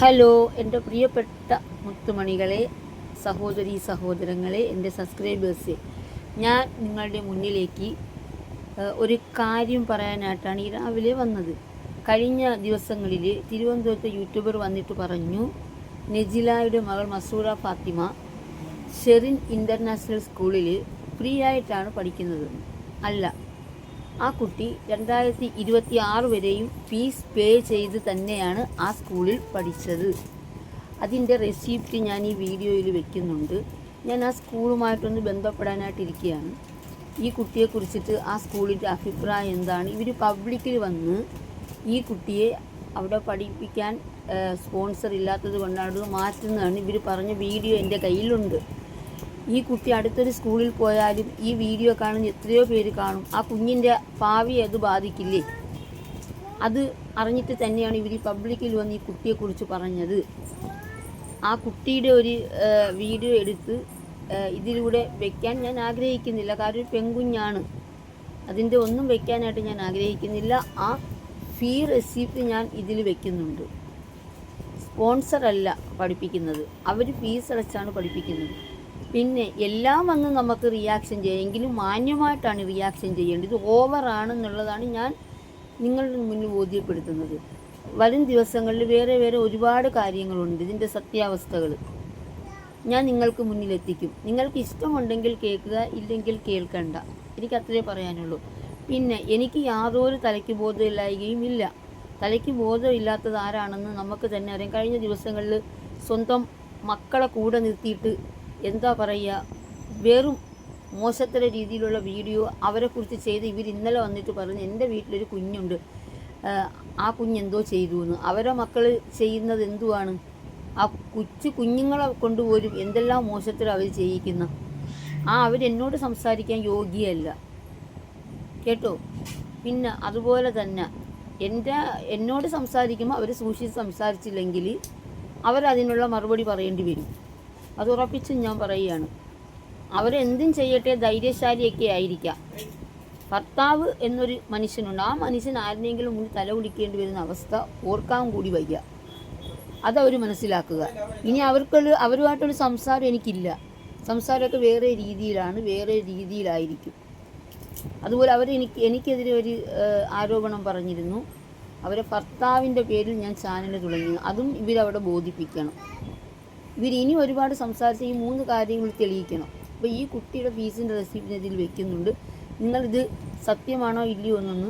Hello എൻ്റെ പ്രിയപ്പെട്ട മുത്തുമണികളെ, സഹോദരീ സഹോദരങ്ങളെ, എൻ്റെ സബ്സ്ക്രൈബേഴ്സെ, ഞാൻ നിങ്ങളുടെ മുന്നിലേക്ക് ഒരു കാര്യം പറയാനായിട്ടാണ് ഈ രാവിലെ വന്നത്. കഴിഞ്ഞ ദിവസങ്ങളിൽ തിരുവനന്തപുരത്തെ യൂട്യൂബർ വന്നിട്ട് പറഞ്ഞു, നെജിലായുടെ മകൾ മസൂറ ഫാത്തിമ ഷെറിൻ ഇൻ്റർനാഷണൽ സ്കൂളിൽ ഫ്രീ ആയിട്ടാണ് പഠിക്കുന്നത്. അല്ല, ആ കുട്ടി 2026 വരെയും ഫീസ് പേ ചെയ്ത് തന്നെയാണ് ആ സ്കൂളിൽ പഠിച്ചത്. അതിൻ്റെ റെസിപ്റ്റ് ഞാൻ ഈ വീഡിയോയിൽ വെക്കുന്നുണ്ട്. ഞാൻ ആ സ്കൂളുമായിട്ടൊന്ന് ബന്ധപ്പെടാനായിട്ടിരിക്കുകയാണ്. ഈ കുട്ടിയെക്കുറിച്ചിട്ട് ആ സ്കൂളിൻ്റെ അഭിപ്രായം എന്താണ്, ഇവർ പബ്ലിക്കിൽ വന്ന് ഈ കുട്ടിയെ അവിടെ പഠിപ്പിക്കാൻ സ്പോൺസർ ഇല്ലാത്തത് കൊണ്ടാണ് മാറ്റുന്നതാണ് ഇവർ പറഞ്ഞ വീഡിയോ എൻ്റെ കയ്യിലുണ്ട്. ഈ കുട്ടി അടുത്തൊരു സ്കൂളിൽ പോയാലും ഈ വീഡിയോ കാണുന്ന എത്രയോ പേര് കാണും. ആ കുഞ്ഞിൻ്റെ ഭാവി അത് ബാധിക്കില്ലേ? അത് അറിഞ്ഞിട്ട് തന്നെയാണ് ഇവർ പബ്ലിക്കിൽ വന്ന് ഈ കുട്ടിയെക്കുറിച്ച് പറഞ്ഞത്. ആ കുട്ടിയുടെ ഒരു വീഡിയോ എടുത്ത് ഇതിലൂടെ വയ്ക്കാൻ ഞാൻ ആഗ്രഹിക്കുന്നില്ല, കാരണം ഒരു പെൺകുഞ്ഞാണ്. അതിൻ്റെ ഒന്നും വയ്ക്കാനായിട്ട് ഞാൻ ആഗ്രഹിക്കുന്നില്ല. ആ ഫീ റെസിപ്റ്റ് ഞാൻ ഇതിൽ വയ്ക്കുന്നുണ്ട്. സ്പോൺസർ അല്ല പഠിപ്പിക്കുന്നത്, അവർ ഫീസ് അടച്ചാണ് പഠിപ്പിക്കുന്നത്. പിന്നെ എല്ലാം വന്ന് നമുക്ക് റിയാക്ഷൻ ചെയ്യാം, എങ്കിലും മാന്യമായിട്ടാണ് റിയാക്ഷൻ ചെയ്യേണ്ടത്. ഇത് ഓവറാണെന്നുള്ളതാണ് ഞാൻ നിങ്ങളുടെ മുന്നിൽ ബോധ്യപ്പെടുത്തുന്നത്. വരും ദിവസങ്ങളിൽ വേറെ ഒരുപാട് കാര്യങ്ങളുണ്ട്. ഇതിൻ്റെ സത്യാവസ്ഥകൾ ഞാൻ നിങ്ങൾക്ക് മുന്നിലെത്തിക്കും. നിങ്ങൾക്ക് ഇഷ്ടമുണ്ടെങ്കിൽ കേൾക്കുക, ഇല്ലെങ്കിൽ കേൾക്കണ്ട. എനിക്കത്രേ പറയാനുള്ളൂ. പിന്നെ എനിക്ക് യാതൊരു തലയ്ക്ക് ബോധമില്ലായ്കയും ഇല്ല. തലയ്ക്ക് ബോധമില്ലാത്തത് ആരാണെന്ന് നമുക്ക് തന്നെ അറിയാം. കഴിഞ്ഞ ദിവസങ്ങളിൽ സ്വന്തം മക്കളെ കൂടെ നിർത്തിയിട്ട് എന്താ പറയുക, വെറും മോശത്തര രീതിയിലുള്ള വീഡിയോ അവരെക്കുറിച്ച് ചെയ്ത് ഇവർ ഇന്നലെ വന്നിട്ട് പറഞ്ഞു, എൻ്റെ വീട്ടിലൊരു കുഞ്ഞുണ്ട്, ആ കുഞ്ഞെന്തോ ചെയ്തു എന്ന്. അവരെ മക്കൾ ചെയ്യുന്നത് എന്തുവാണ്? ആ കുഞ്ഞുങ്ങളെ കൊണ്ടുപോലും എന്തെല്ലാം മോശത്തിൽ അവർ ചെയ്യിക്കുന്ന. അവരെന്നോട് സംസാരിക്കാൻ യോഗ്യയല്ല കേട്ടോ. പിന്നെ അതുപോലെ തന്നെ എന്നോട് സംസാരിക്കുമ്പോൾ അവർ സൂക്ഷിച്ച് സംസാരിച്ചില്ലെങ്കിൽ അവരതിനുള്ള മറുപടി പറയേണ്ടി വരും. അത് ഉറപ്പിച്ച് ഞാൻ പറയുകയാണ്. അവരെന്തും ചെയ്യട്ടെ, ധൈര്യശാലിയൊക്കെ ആയിരിക്കാം. ഭർത്താവ് എന്നൊരു മനുഷ്യനുണ്ട്. ആ മനുഷ്യൻ ആരുടെയെങ്കിലും മുന്നിൽ തല കുടിക്കേണ്ടി വരുന്ന അവസ്ഥ ഓർക്കാൻ കൂടി വയ്യ. അതവർ മനസ്സിലാക്കുക. ഇനി അവരുമായിട്ടൊരു സംസാരം എനിക്കില്ല. സംസാരമൊക്കെ വേറെ രീതിയിലായിരിക്കും. അതുപോലെ എനിക്കെതിരെ ഒരു ആരോപണം പറഞ്ഞിരുന്നു. അവരെ ഭർത്താവിൻ്റെ പേരിൽ ഞാൻ ചാനൽ തുടങ്ങി. അതും ഇവരവിടെ ബോധിപ്പിക്കണം. ഇനി ഒരുപാട് സംസാരിച്ച് ഈ 3 കാര്യങ്ങൾ തെളിയിക്കണം. അപ്പോൾ ഈ കുട്ടിയുടെ ഫീസിൻ്റെ റെസിപ്റ്റ് ഇതിൽ വെക്കുന്നുണ്ട്. നിങ്ങളിത് സത്യമാണോ ഇല്ലയോ എന്നൊന്ന്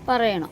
പറയണം.